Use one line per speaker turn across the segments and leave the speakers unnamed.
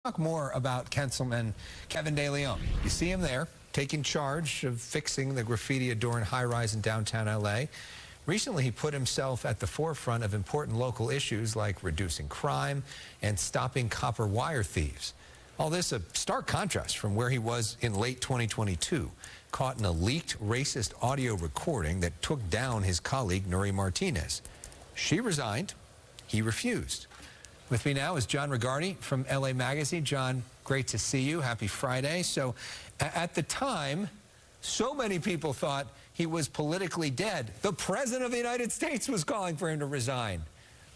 Talk more about Councilman Kevin De Leon. You see him there taking charge of fixing the graffiti adorned high-rise in downtown LA. Recently, he put himself at the forefront of important local issues like reducing crime and stopping copper wire thieves. All this a stark contrast from where he was in late 2022, caught in a leaked racist audio recording that took down his colleague Nury Martinez. She resigned. He refused. With me now is John Rigardi from LA Magazine. John, great to see you. Happy Friday. So at the time, so many people thought he was politically dead. The President of the United States was calling for him to resign.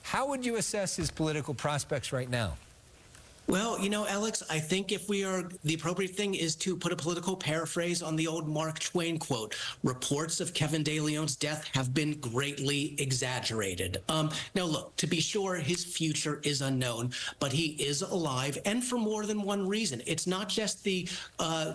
How would you assess his political prospects right now?
Well, you know, Alex, I think the appropriate thing is to put a political paraphrase on the old Mark Twain quote. Reports of Kevin De Leon's death have been greatly exaggerated. Now, look, to be sure, his future is unknown, but he is alive, and for more than one reason. It's not just the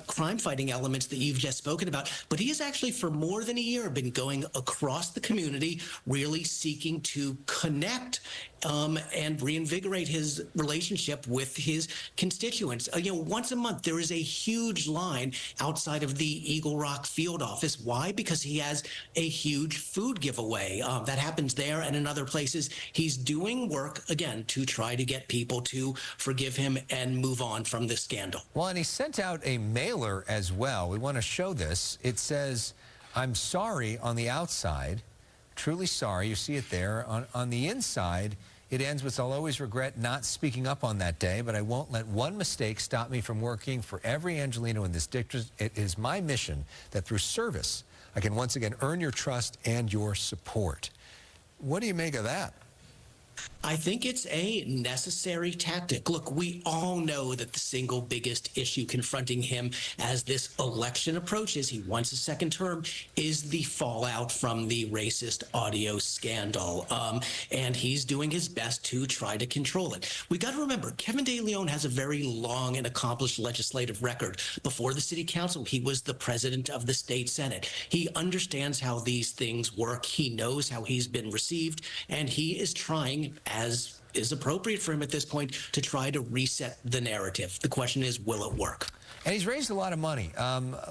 crime-fighting elements that you've just spoken about, but he has actually, for more than a year, been going across the community, really seeking to connect and reinvigorate his relationship with his constituents. You know, once a month, there is a huge line outside of the Eagle Rock field office. Why? Because he has a huge food giveaway. That happens there and in other places. He's doing work, again, to try to get people to forgive him and move on from this scandal.
Well, and he sent out a mailer as well. We want to show this. It says, "I'm sorry" on the outside. Truly sorry. You see it there. On the inside, it ends with, "I'll always regret not speaking up on that day, but I won't let one mistake stop me from working for every Angelino in this district. It is my mission that through service, I can once again earn your trust and your support." What do you make of that?
I think it's a necessary tactic. Look, we all know that the single biggest issue confronting him as this election approaches, he wants a second term, is the fallout from the racist audio scandal. And he's doing his best to try to control it. We got to remember, Kevin De Leon has a very long and accomplished legislative record. Before the city council, he was the president of the state senate. He understands how these things work. He knows how he's been received, and he is trying, as is appropriate for him at this point, to try to reset the narrative. The question is, will it work?
And he's raised a lot of money.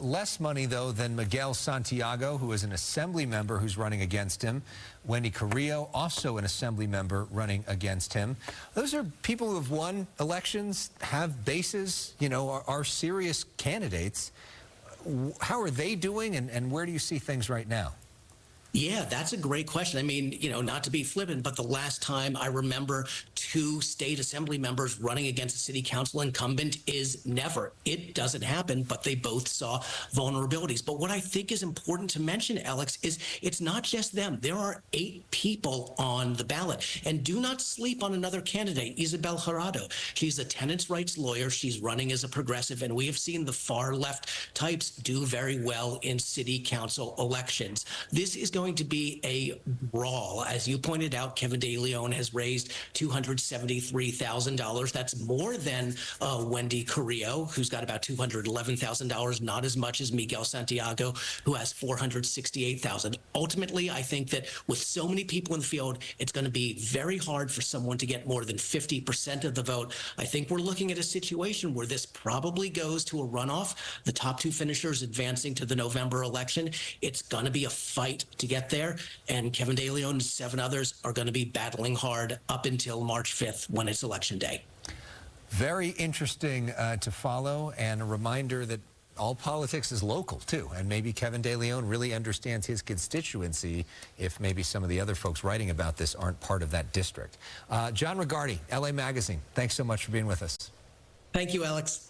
Less money, though, than Miguel Santiago, who is an assembly member who's running against him. Wendy Carrillo, also an assembly member running against him. Those are people who have won elections, have bases, you know, are serious candidates. How are they doing, and where do you see things right now?
Yeah, that's a great question. I mean, you know, not to be flippant, but the last time I remember two state assembly members running against a city council incumbent is never. It doesn't happen, but they both saw vulnerabilities. But what I think is important to mention, Alex, is it's not just them. There are 8 people on the ballot. And do not sleep on another candidate, Isabel Gerardo. She's a tenants' rights lawyer. She's running as a progressive, and we have seen the far left types do very well in city council elections. This is going to be a brawl. As you pointed out, Kevin De Leon has raised $273,000. That's more than Wendy Carrillo, who's got about $211,000, not as much as Miguel Santiago, who has $468,000. Ultimately, I think that with so many people in the field, it's going to be very hard for someone to get more than 50% of the vote. I think we're looking at a situation where this probably goes to a runoff, the top 2 finishers advancing to the November election. It's going to be a fight to get there, and Kevin De Leon and 7 others are going to be battling hard up until March 5th when it's election day.
Very interesting to follow, and a reminder that all politics is local too, and maybe Kevin De Leon really understands his constituency if maybe some of the other folks writing about this aren't part of that district. John Rigardi, LA Magazine, thanks so much for being with us.
Thank you, Alex.